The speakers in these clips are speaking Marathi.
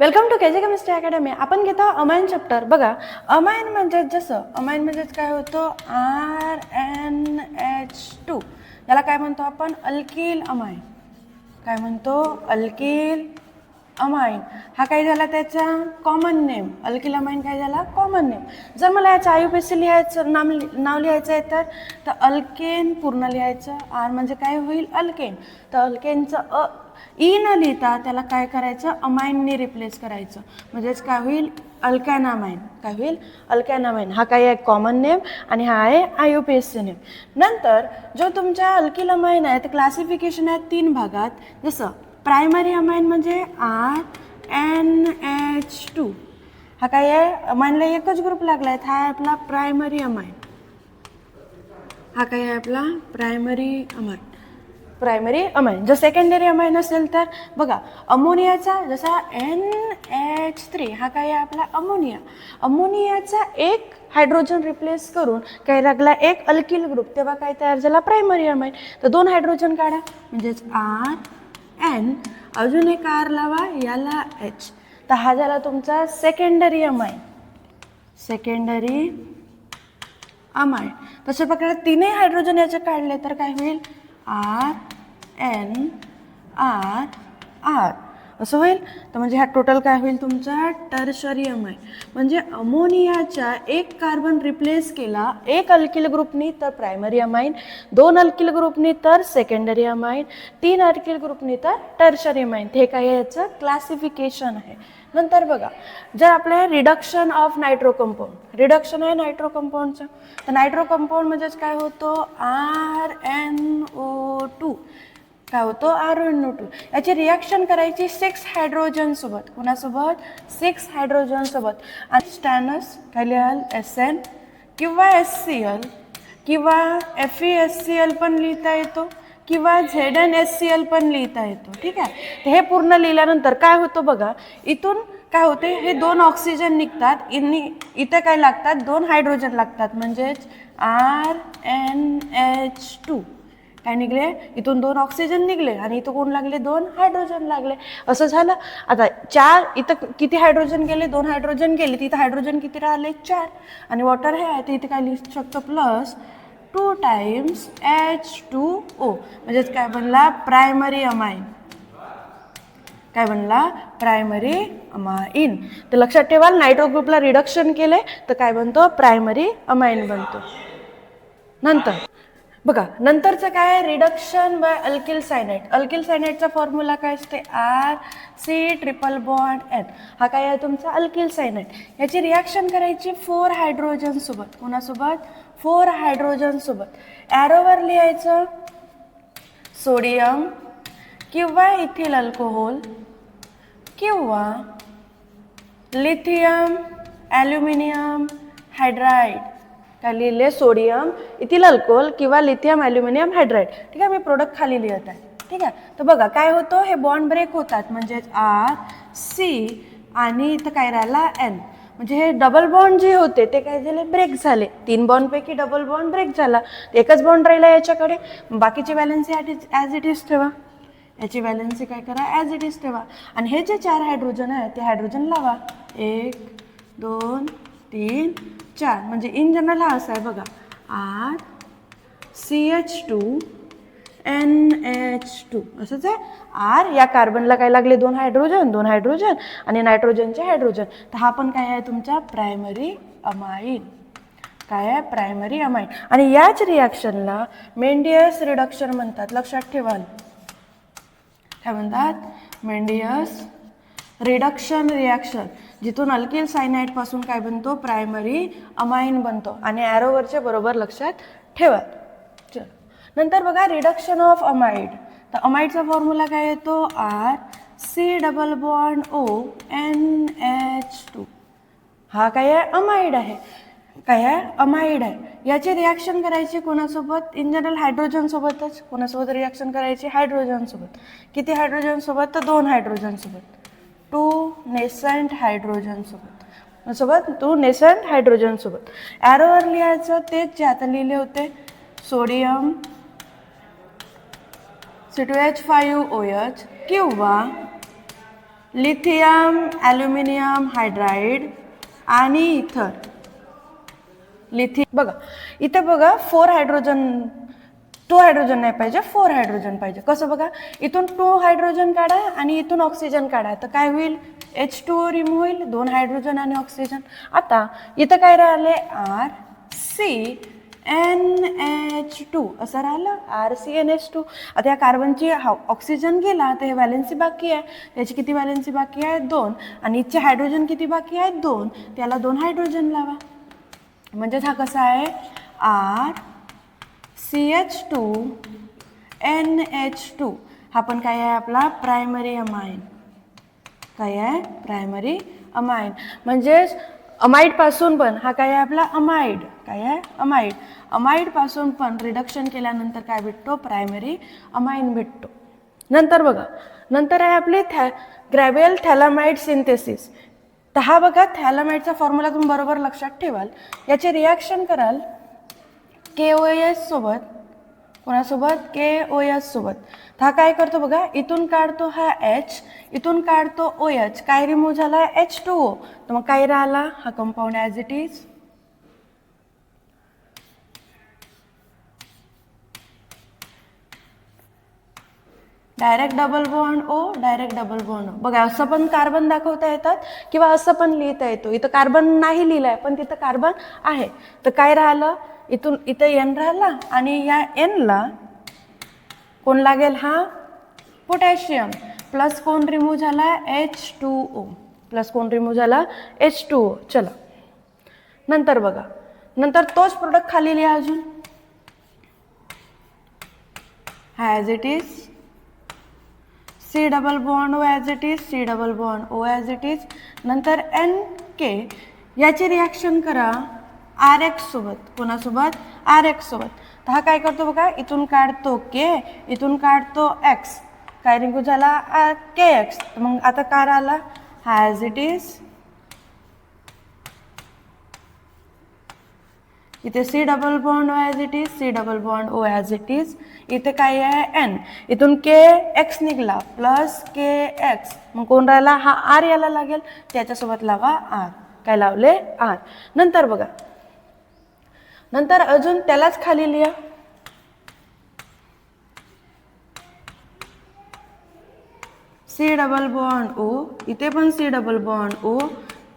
Welcome to KJ chemistry academy. आपण घेतो अमाइन चॅप्टर. बघा, अमाइन म्हणजे जसं अमाइन म्हणजे काय होतं, RNH2 याला काय म्हणतो आपण, अल्किल अमाइन. काय म्हणतो, अल्किल अमाइन. हा काय झाला त्याचा कॉमन नेम. अल्किल अमाइन काय झाला, कॉमन नेम. जर मला याचं IUPAC लिहायचं नाव लिहायचं आहे तर अल्केन पूर्ण लिहायचं. आर म्हणजे काय होईल, अल्केन. तर अल्केनचं ई न लिहिता त्याला काय करायचं, अमाइनने रिप्लेस करायचं. म्हणजेच काय होईल, अल्कॅनामाइन. काय होईल, अल्कॅनामाइन. हा काय आहे, कॉमन नेम आणि हा आहे IUPAC नेम. नंतर जो तुमच्या अल्किल अमाइन आहे ते क्लासिफिकेशन आहे 3 भागात. जसं प्रायमरी अमाइन म्हणजे RNH2. हा काय आहे, अमाइनला एकच ग्रुप लागला आहे, हा आहे आपला प्रायमरी अमाइन. हा काय आहे आपला प्रायमरी अमाइन. Primary amine. जर सेकंडरी अमाइन असेल तर बघा, अमोनियाचा जसा NH3 हा काय आहे आपला अमोनिया. अमोनियाचा एक हायड्रोजन रिप्लेस करून काय लागला एक अल्किल ग्रुप, तेव्हा काय तयार झाला, प्रायमरी अमाइन. तर 2 हायड्रोजन काढा म्हणजेच RN, अजून एक R लावा, याला H. तर हा झाला तुमचा सेकंडरी अमाइन. Secondary amine. तशा प्रकारे 3 हायड्रोजन याचे काढले तर काय होईल, RNR असं होईल. तर म्हणजे हा टोटल काय होईल तुमचा टर्शरी अमाइन. म्हणजे अमोनियाच्या एक कार्बन रिप्लेस केला एक अल्किल ग्रुपनी तर प्रायमरी अमाइन, 2 अल्किल ग्रुपनी तर सेकंडरी अमाइन, 3 अल्किल ग्रुपनी तर टर्शरी अमाइन. हे काय याचं क्लासिफिकेशन आहे. नंतर बघा, जर आपल्या reduction of nitro compound, reduction आहे नायट्रो कंपाऊंडचं, तर नायट्रो कंपाऊंड म्हणजेच काय होतो, RNO2. काय होतो, RNO2. याची रिॲक्शन करायची 6 हायड्रोजन सोबत. कोणासोबत, 6 हायड्रोजन सोबत. आणि स्टॅनस काय लिहाल, SN किंवा SCl किंवा FeSCl पण लिहिता येतो किंवा ZnSCl पण लिहिता येतो. ठीक आहे. तर हे पूर्ण लिहिल्यानंतर काय होतं बघा, इथून काय होते, हे 2 ऑक्सिजन निघतात, इथे काय लागतात, 2 हायड्रोजन लागतात. म्हणजेच RNH2 काय निघले, इथून 2 ऑक्सिजन निघले आणि इथं कोण लागले, 2 हायड्रोजन लागले. असं झालं. आता 4 इथं किती हायड्रोजन गेले, 2 हायड्रोजन गेले, तिथं हायड्रोजन किती राहिले, 4. आणि वॉटर हे आहे तर इथे काय लिहू शकतो, प्लस 2 टाइम्स H2O. म्हणजेच काय बनला, प्रायमरी अमाइन. काय बनला, प्रायमरी अमाइन. तर लक्षात ठेवा, नायट्रो ग्रुपला रिडक्शन केले तर काय बनतो, प्रायमरी अमाइन बनतो. नंतर बघा, नंतरचं काय, reduction by alkyl cyanide. Alkyl सायनाइडचा फॉर्म्युला काय असते, RC≡N. हा काय आहे तुमचा अल्किल सायनाइड. याची रिॲक्शन करायची 4 हायड्रोजन सोबत. कोणासोबत, 4 हायड्रोजन सोबत. ॲरोवर लिहायचं सोडियम किंवा इथिल अल्कोहोल किंवा लिथियम ॲल्युमिनियम हायड्राइड. काय लिहिले, सोडियम इथिल अल्कोहोल किंवा लिथियम ॲल्युमिनियम हायड्राइड. ठीक आहे, मी प्रोडक्ट खाली लिहित आहे. ठीक आहे. तर बघा काय होतं, हे बॉन्ड ब्रेक होतात. म्हणजेच RC आणि इथं काय राहिला N. म्हणजे हे डबल बॉन्ड जे होते ते काय झाले, ब्रेक झाले. 3 बॉन्डपैकी डबल बॉन्ड ब्रेक झाला. एकच बॉन्ड राहिला याच्याकडे. बाकीची व्हॅलेन्सी ॲज इट इज ठेवा. याची व्हॅलेन्सी काय करा, ॲज इट इज ठेवा. आणि हे जे 4 हायड्रोजन आहे ते हायड्रोजन लावा. 1 2 3 4. म्हणजे इन जनरल हा असा आहे बघा, RCH2NH2 असंच आहे. R या कार्बनला काय लागले, 2 हायड्रोजन, 2 हायड्रोजन आणि नायट्रोजनचे हायड्रोजन. तर हा पण काय आहे तुमचा प्रायमरी अमाइन. काय आहे, प्रायमरी अमाइन. आणि याच रिॲक्शनला मेंडियस रिडक्शन म्हणतात. लक्षात ठेवाल, काय म्हणतात, मेंडियस रिडक्शन रिॲक्शन. जिथून अल्किल सायनाइड पासून काय बनतो, प्रायमरी अमाइन बनतो. आणि ॲरोवरच्या बरोबर लक्षात ठेवा. चल नंतर बघा, रिडक्शन ऑफ अमाइड. तर अमाइडचा फॉर्म्युला काय येतो, RC≡ONH2. हा काय आहे, अमाइड आहे. काय आहे, अमाइड आहे. याची रिॲक्शन करायची कोणासोबत, इन जनरल हायड्रोजन सोबतच. कोणासोबत रिॲक्शन करायची, हायड्रोजन सोबत. किती हायड्रोजन सोबत, तर 2 हायड्रोजन सोबत. 2 नेसंट हायड्रोजन सोबत 2 नेसंट हायड्रोजन सोबत. ॲरोवर लिहायचं तेच जे आता लिहिले होते, सोडियम C2H5OH किंवा लिथियम ॲल्युमिनियम हायड्राईड आणि इथर लिथियम. बघा इथे बघा 4 हायड्रोजन, 2 हायड्रोजन नाही पाहिजे, 4 हायड्रोजन पाहिजे. कसं बघा, इथून 2 हायड्रोजन काढा आणि इथून ऑक्सिजन काढा, तर काय होईल, H2O रिमूव्ह होईल, 2 हायड्रोजन आणि ऑक्सिजन. आता इथं काय राहिले, RCNH2 असं राहिलं, RCNH2. आता या कार्बनची ऑक्सिजन गेला तर हे व्हॅलेन्सी बाकी आहे, त्याची किती व्हॅलेन्सी बाकी आहे, 2. आणि इथचे हायड्रोजन किती बाकी आहेत, 2. त्याला 2 हायड्रोजन लावा. म्हणजेच हा कसा आहे, RCH2NH2. हा पण काय आहे आपला प्रायमरी अमाइन. काय आहे, प्रायमरी अमाइन. म्हणजेच अमाइड पासून पण हा काय आहे आपला अमाइड. काय आहे, अमाइड. अमाइड पासून पण रिडक्शन केल्यानंतर काय भेटतो, प्रायमरी अमाइन भेटतो. नंतर बघा, नंतर आहे आपले ग्रॅव्हियल थॅलामाइड सिंथेसिस. तर हा बघा थॅलामाइडचा फॉर्म्युला तुम्ही बरोबर लक्षात ठेवाल. याचे रिॲक्शन कराल KOS सोबत, कोणासोबत, KOS सोबत. तर हा काय करतो बघा, इथून काढतो हा H, इथून काढतो OH, काय रिमूव्ह झाला, H2O. तर मग काय राहिला हा compound as it is. Direct double bond O, direct double bond O. बघा असं पण कार्बन दाखवता येतात किंवा असं पण लिहिता येतो. इथं कार्बन नाही लिहिलंय पण तिथं कार्बन आहे. तर काय राहिलं, इथून इथं N राहिला आणि या Nला कोण लागेल, हा पोटॅशियम. प्लस कोण रिमूव्ह झाला, H2O. प्लस कोण रिमूव्ह झाला, H2O. चला नंतर बघा, नंतर तोच प्रोडक्ट खाली लिहा अजून, as it is. C double bond O as it is, C double bond O as it is. नंतर NK, याची रिॲक्शन करा RX सोबत. कोणासोबत, RX सोबत. तर हा काय करतो बघा, इथून काढतो K, इथून काढतो X, काय रिंकू झाला KX. तर मग आता काय राहिला, ॲज इट इज. इथे C double bond O as it is, C double bond O as it is. इथे काय आहे N, इथून KX निघाला प्लस KX. मग कोण राहिला, हा R याला लागेल, त्याच्यासोबत लावा R. काय लावले, R. नंतर बघा, नंतर अजून त्यालाच खाली लिहा, C डबल बॉन्ड O, इथे पण C double bond O,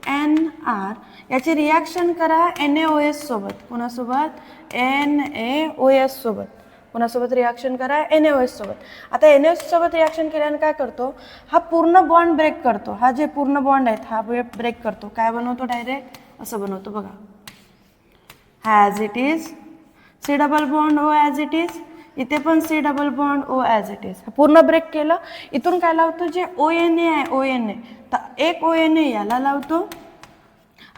NR. याची रिॲक्शन करा NaOH सोबत. कोणासोबत, NaOH सोबत. कोणासोबत रिॲक्शन करा, NaOH सोबत. आता NaOH सोबत रिॲक्शन केल्याने काय करतो, हा पूर्ण बॉन्ड ब्रेक करतो. हा जे पूर्ण बॉन्ड आहेत हा ब्रेक करतो. काय बनवतो, डायरेक्ट असं बनवतो बघा, as it is. C double bond O as it is. इथे पण C double bond O as it is. पूर्ण ब्रेक केलं. इथून काय लावतो, जे ONA आहे ONA, तर एक ONA याला लावतो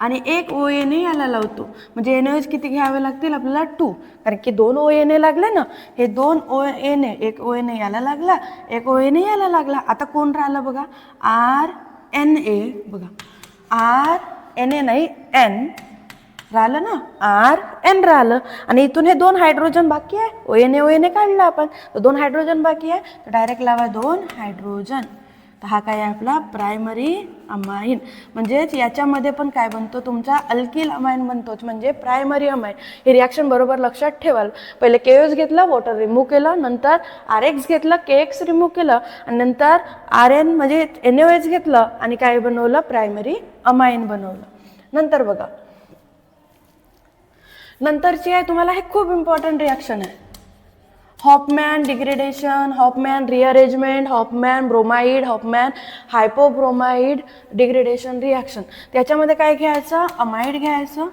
आणि एक ONA याला लावतो. म्हणजे NaOH किती घ्यावे लागतील आपल्याला, 2. कारण की 2 ONA लागले ना, हे 2 ONA, एक ONA याला लागला, एक ONA याला लागला. आता कोण राहिलं बघा, RNA. बघा RNA नाही N राहिलं ना, RN राहिलं. आणि इथून हे 2 हायड्रोजन बाकी आहे, ONA काढलं आपण, तर 2 हायड्रोजन बाकी आहे, तर डायरेक्ट लावा 2 हायड्रोजन. तर हा काय आहे आपला प्रायमरी अमाइन. म्हणजेच याच्यामध्ये पण काय बनतो, तुमचा अल्किल अमाइन बनतोच, म्हणजे प्रायमरी अमाइन. हे रिॲक्शन बरोबर लक्षात ठेवाल. पहिले KOH घेतला, वॉटर रिमूव्ह केलं, नंतर RX घेतलं, KX रिमूव्ह केलं, आणि नंतर RN म्हणजे NaOH घेतलं आणि काय बनवलं, प्रायमरी अमाइन बनवलं. नंतर बघा, नंतरची आहे तुम्हाला, हे खूप इम्पॉर्टंट रिॲक्शन आहे, Hofmann degradation, Hofmann rearrangement, Hofmann bromide, Hofmann hypobromide degradation reaction. त्याच्यामध्ये काय घ्यायचं, अमाइड घ्यायचं.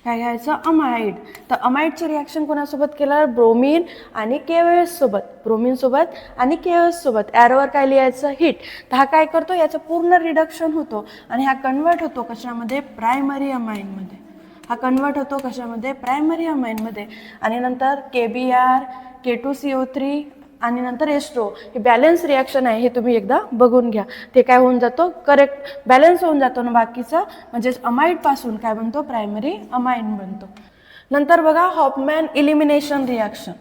काय घ्यायचं, अमाइड. तर अमाइडचं रिॲक्शन कोणासोबत केलं, ब्रोमीन आणि KOH सोबत. ब्रोमीन सोबत आणि KOH सोबत. ॲरोवर काय लिहायचं, हीट. तर हा काय करतो, याचं पूर्ण रिडक्शन होतो आणि हा कन्वर्ट होतो कशामध्ये, प्रायमरी अमाइनमध्ये. हा कन्वर्ट होतो कशामध्ये, प्रायमरी अमाइनमध्ये. आणि नंतर KBr, K2CO3 आणि नंतर H2O. हे बॅलन्स रिॲक्शन आहे, हे तुम्ही एकदा बघून घ्या. ते काय होऊन जातो, करेक्ट बॅलन्स होऊन जातो ना बाकीचं. म्हणजेच अमाइडपासून काय बनतो, प्रायमरी अमाइन बनतो. नंतर बघा, हॉफमॅन इलिमिनेशन रिॲक्शन.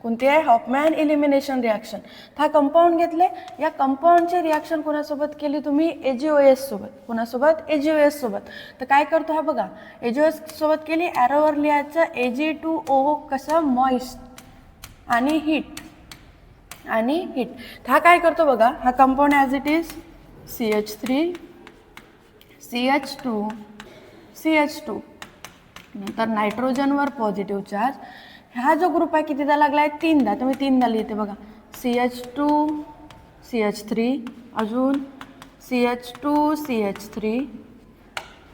कोणती आहे? Hoffman elimination reaction. हा कंपाऊंड घेतले, या कंपाऊंडची रिॲक्शन कोणासोबत केली तुम्ही? AgOS सोबत. कोणासोबत? AgOS सोबत. तर काय करतो हा बघा, AgOS सोबत केली, ॲरोवर लिहायचं Ag2O कसं? मॉइस्ट आणि हीट हा काय करतो बघा, हा compound as it is CH3 CH2 CH2, नंतर नायट्रोजनवर पॉझिटिव्ह चार्ज. हा जो ग्रुप आहे कितीदा लागला आहे? 3दा. तर मी 3दा लिहिते बघा, CH2 CH3, अजून CH2 CH3,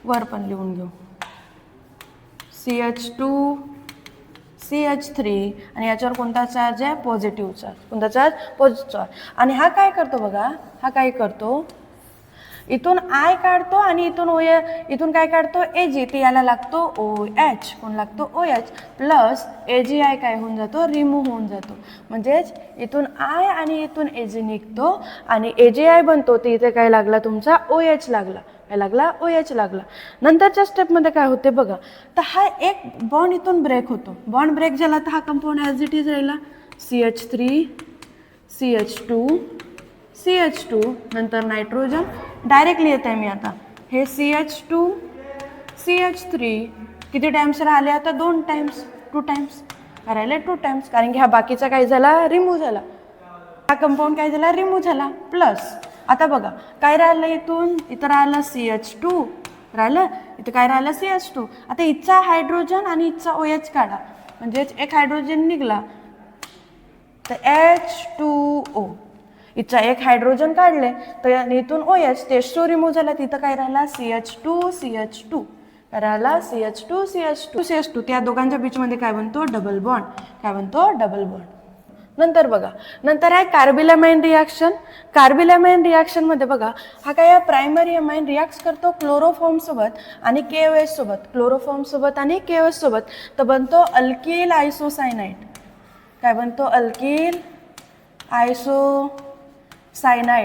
वर पण लिहून घेऊ CH2 CH3, आणि याच्यावर कोणता चार्ज आहे? Positive charge. कोणता चार्ज? Positive charge. आणि हा काय करतो बघा, हा काय करतो, इथून I काढतो आणि इथून काय काढतो? Ag. ते याला लागतो OH. कोण लागतो? OH प्लस AgI काय होऊन जातो? रिमूव्ह होऊन जातो. म्हणजेच इथून I आणि इथून Ag निघतो आणि AgI बनतो. ते इथे काय लागला तुमचा? OH लागला. काय लागला? OH लागला. नंतरच्या स्टेपमध्ये काय होते बघा, तर हा एक बॉन्ड इथून ब्रेक होतो. बॉन्ड ब्रेक झाला तर हा कंपाऊंड ॲज इट इज राहिला CH3 CH2 CH2, नंतर नायट्रोजन. डायरेक्टली येत आहे मी आता, हे CH2 CH3 किती टाइम्स राहिले आता? 2 टाइम्स. 2 टाइम्स राहिले, 2 टाइम्स, कारण की हा बाकीचा काय झाला? रिमूव्ह झाला. हा कंपाऊंड काय झाला? रिमूव्ह झाला. प्लस आता बघा काय राहिलं, इथं राहिलं CH2 राहिलं, इथं काय राहिलं? CH2. आता इथचा हायड्रोजन आणि इथचा OH काढा, म्हणजेच एक हायड्रोजन निघला तर H2O. इथचा एक हायड्रोजन काढले तर इथून OH, H2 रिमूव्ह झाला, तिथं काय राहिला? CH2 CH2. काय राहिला? CH2 CH2 CH2. त्या दोघांच्या बीचमध्ये काय बनतो? Double bond. काय बनतो? Double bond. नंतर बघा, नंतर आहे कार्बिलॅमाइन रिॲक्शन. कार्बिलॅमाइन रिॲक्शनमध्ये बघा, हा काय प्रायमरी अमाइन रिॲक्ट करतो क्लोरोफॉर्म सोबत आणि KOH सोबत. क्लोरोफॉर्म सोबत आणि KOH सोबत, तर बनतो अल्किल आयसोसायनाइड. काय बनतो? अल्किल आयसोसायनाइड.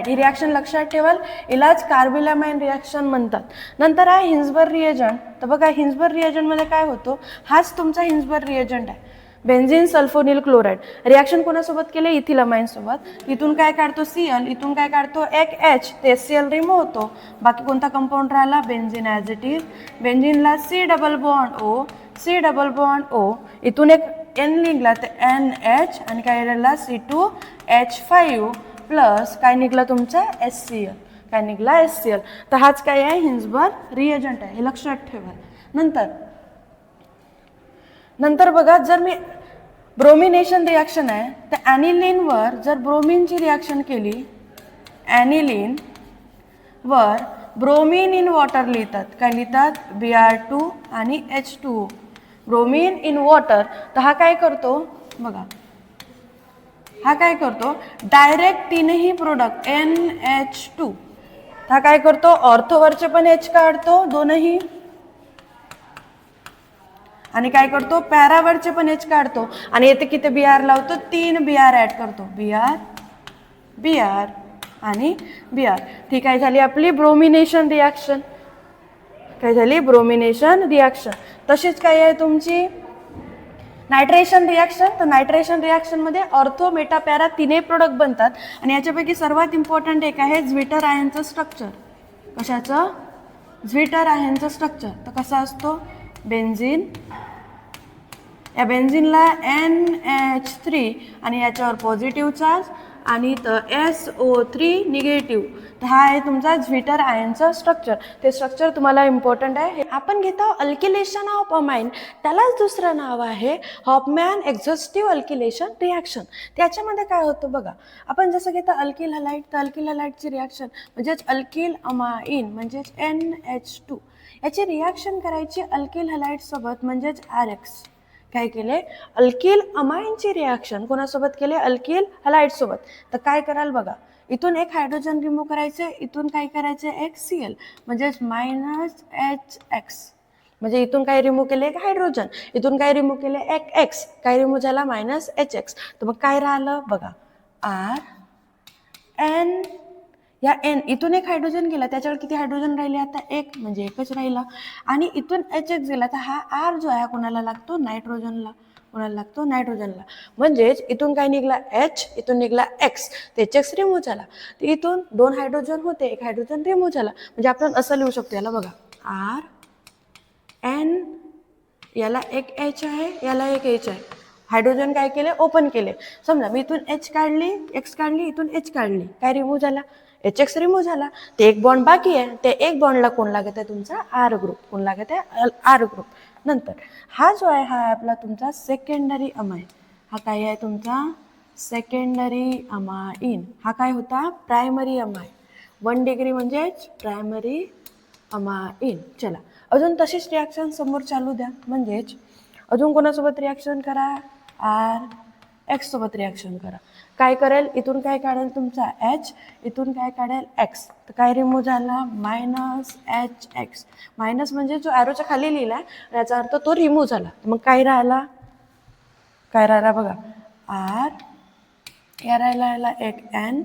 ही रिॲक्शन लक्षात ठेवाल, हिलाच कार्बिलॅमाइन रिॲक्शन म्हणतात. नंतर आहे हिन्सबर्ग रिएजंट. तर बघा हिन्सबर्ग रिएजंटमध्ये काय होतो, हाच तुमचा हिन्सबर्ग रिएजंट आहे, बेन्झीन सल्फोनिल क्लोराईड. रिॲक्शन कोणासोबत केले? इथिलामाइन सोबत. इथून काय काढतो? Cl. इथून काय काढतो? एक H. ते Cl रिमूव्ह होतो. बाकी कोणता कंपाऊंड राहिला? Benzene as it is. बेन्झीनला C double bond O, C double bond O. इथून एक N निघला तर NH, आणि काय राहिला? C2H5 प्लस काय निघला तुमचा? HCl. काय निघला? HCl. तर हाच काय आहे? हिन्सबर्ग रिएजंट आहे, हे लक्षात ठेवा. नंतर बघा, जर मी ब्रोमिनेशन रिॲक्शन आहे तर ॲनिलीनवर जर ब्रोमिनची रिॲक्शन केली, ॲनिलीनवर ब्रोमीन इन वॉटर लिहितात. काय लिहितात? Br2 आणि H2O. Bromine in water. तर हा काय करतो बघा, हा काय करतो? डायरेक्ट तीनही प्रोडक्ट NH2. हा काय करतो? ऑर्थोवरचे पण H काढतो दोनही, आणि काय करतो? पॅरावरचे पण H काढतो, आणि येथे किती Br लावतो? 3 Br ॲड करतो. Br आणि Br. ती काय झाली आपली? Bromination reaction. काय झाली? Bromination reaction. तशीच काय आहे तुमची नायट्रेशन रिॲक्शन. तर नायट्रेशन रिॲक्शनमध्ये ऑर्थो, मेटा, पॅरा तिन्ही प्रोडक्ट बनतात, आणि याच्यापैकी सर्वात इम्पॉर्टंट एक आहे झ्विटर आयनचं स्ट्रक्चर. कशाचं? झ्विटर आयनचं स्ट्रक्चर. तर कसा असतो? बेन्झीन, या बेन्झीनला NH3 आणि याच्यावर पॉझिटिव्ह चार्ज, आणि तर SO3 निगेटिव्ह. तर हा आहे तुमचा झ्विटर आयनचं स्ट्रक्चर. ते स्ट्रक्चर तुम्हाला इम्पॉर्टंट आहे. आपण घेतो अल्किलेशन ऑफ अमाइन, त्यालाच दुसरं नाव आहे हॉफमॅन एक्झॉस्टिव्ह अल्किलेशन रिॲक्शन. त्याच्यामध्ये काय होतं बघा, आपण जसं घेतो अल्किल हलाइड, तर अल्किल हलाइडची रिॲक्शन म्हणजेच अल्किल अमाइन म्हणजेच NH2, याची रिॲक्शन करायची अल्किल हलाइडसोबत म्हणजेच RX. काय केले? अल्किल अमाइनची रिॲक्शन कोणासोबत केले? अल्किल हलाइडसोबत. तर काय कराल बघा, इथून एक हायड्रोजन रिमूव्ह करायचे, इथून काय करायचे? एक Cl म्हणजेच -HX. म्हणजे इथून काय रिमूव्ह केले? एक हायड्रोजन. इथून काय रिमूव्ह केले? एक X. काय रिमूव्ह झाला? -HX. तर मग काय राहिलं बघा, RN. या N इथून एक हायड्रोजन गेला, त्याच्यावर किती हायड्रोजन राहिले? आता एक, म्हणजे एकच राहिला. आणि इथून HX गेला, तर हा R जो आहे कोणाला लागतो? नायट्रोजनला. कोणाला लागतो? नायट्रोजनला. म्हणजेच इथून काय निघला? H, इथून निघला X. ते H रिमूव्ह झाला. तर इथून 2 हायड्रोजन होते, 1 हायड्रोजन रिमूव्ह झाला. म्हणजे आपण असं लिहू शकतो, याला बघा R N, याला एक H आहे, याला एक H आहे. हायड्रोजन काय केले? ओपन केले. समजा मी इथून H काढली, X काढली, इथून H काढली, काय रिमूव्ह झाला? HX रिमूव्ह झाला. ते एक बॉन्ड बाकी आहे. ते एक बॉन्डला कोण लागत आहे? तुमचा R ग्रुप. कोण लागत आहे? R group. नंतर हा जो आहे, हा आपला तुमचा सेकंडरी अमाइन. हा काय आहे तुमचा? Secondary amine. हा काय होता? Primary amine. 1 डिग्री म्हणजेच प्रायमरी अमाइन. चला, अजून तशीच रिॲक्शन समोर चालू द्या. म्हणजेच अजून कोणासोबत रिॲक्शन करा? RX सोबत रिॲक्शन करा. काय करेल? इथून काय काढेल तुमचा H, इथून काय काढेल X. तर काय रिमूव्ह झाला? -HX. मायनस म्हणजे जो ॲरोच्या खाली लिहिला याचा अर्थ तो रिमूव्ह झाला. मग काय राहिला? काय राहिला बघा? R, या राहिला याला एक N,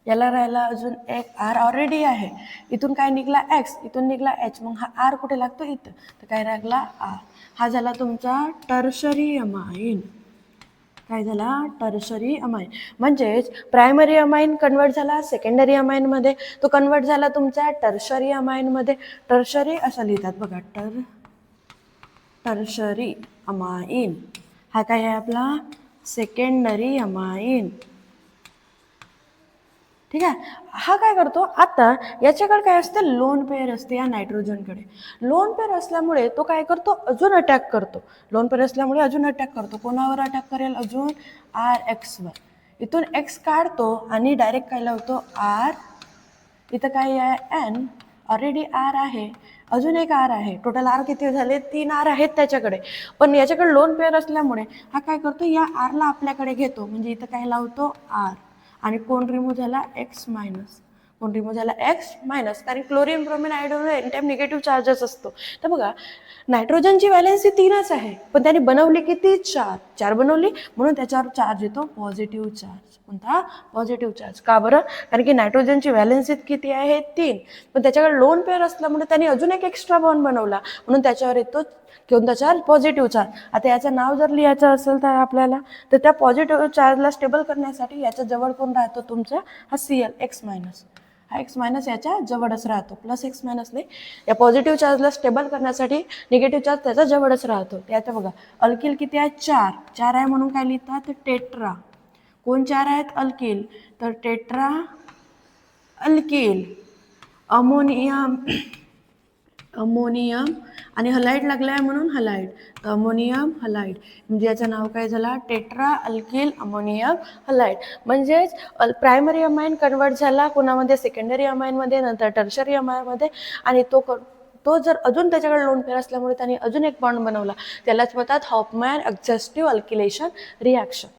याला राहिला अजून एक R ऑलरेडी आहे. इथून काय निघला? X, इथून निघला H. मग हा R कुठे लागतो? इथं. तर काय लागला? R. हा झाला तुमचा टर्शरी अमाइन. काय झाला? Tertiary amine. म्हणजेच प्रायमरी अमाइन कन्वर्ट झाला सेकंडरी अमाइनमध्ये, तो कन्वर्ट झाला तुमच्या टर्शरी अमाइनमध्ये. टर्शरी असं लिहितात बघा, टर्शरी अमाइन. हा काय आहे आपला? Secondary amine. ठीक आहे. हा काय करतो? आता याच्याकडे काय असतं? लोन पेअर असते या नायट्रोजनकडे. लोन पेअर असल्यामुळे तो काय करतो? अजून अटॅक करतो. लोन पेअर असल्यामुळे अजून अटॅक करतो. कोणावर अटॅक करेल? अजून RXवर. इथून X काढतो आणि डायरेक्ट काय लावतो? R. इथं काय आहे? N. ऑलरेडी R आहे, अजून एक R आहे. टोटल R किती झाले? 3 R आहेत त्याच्याकडे. पण याच्याकडे लोन पेअर असल्यामुळे हा काय करतो? या Rला आपल्याकडे घेतो. म्हणजे इथं काय लावतो? R. आणि कोण रिमूव्ह झाला? X minus. कोण रिमूव्ह झाला? X minus. कारण chlorine, bromine, iodine any time negative चार्जच असतो. तर बघा, नायट्रोजनची व्हॅलेन्सी 3च आहे, पण त्याने बनवली किती? 4 बनवली, म्हणून त्याच्यावर चार्ज येतो पॉझिटिव्ह चार्ज. कोणता? Positive charge. का बरं? कारण की नायट्रोजनची व्हॅलेन्सी किती आहे? 3. पण त्याच्याकडे लोन पेअर असल्यामुळे त्याने अजून एक एक्स्ट्रा बॉन्ड बनवला, म्हणून त्याच्यावर येतो कोणता चार्ज? Positive charge. आता याचं नाव जर लिहायचं असेल तर आपल्याला, तर त्या पॉझिटिव्ह चार्जला स्टेबल करण्यासाठी याच्या जवळ कोण राहतो तुमचा? हा Cl, X मायनस. हा X मायनस याच्या जवळच राहतो. प्लस X मायनस नाही, या पॉझिटिव्ह चार्जला स्टेबल करण्यासाठी निगेटिव्ह चार्ज त्याच्या जवळच राहतो. याचं बघा, अल्किल किती आहे? 4 आहे, म्हणून काय लिहितात? टेट्रा. कोण 4 आहेत? अल्किल. तर टेट्रा अल्किल. अमोनियम आणि हलाइड लागलाय म्हणून हलाइड. Ammonium halide. म्हणजे याचं नाव काय झाला? Tetra alkyl ammonium halide. म्हणजेच प्रायमरी अमाइन कन्वर्ट झाला कोणामध्ये? सेकंडरी अमाइनमध्ये, नंतर टर्शरी अमाइनमध्ये. आणि तो जर अजून त्याच्याकडे लोन पेअर असल्यामुळे त्याने अजून एक बॉन्ड बनवला. त्यालाच म्हणतात हॉफमॅन एक्झॉस्टिव्ह अल्किलेशन रिॲक्शन.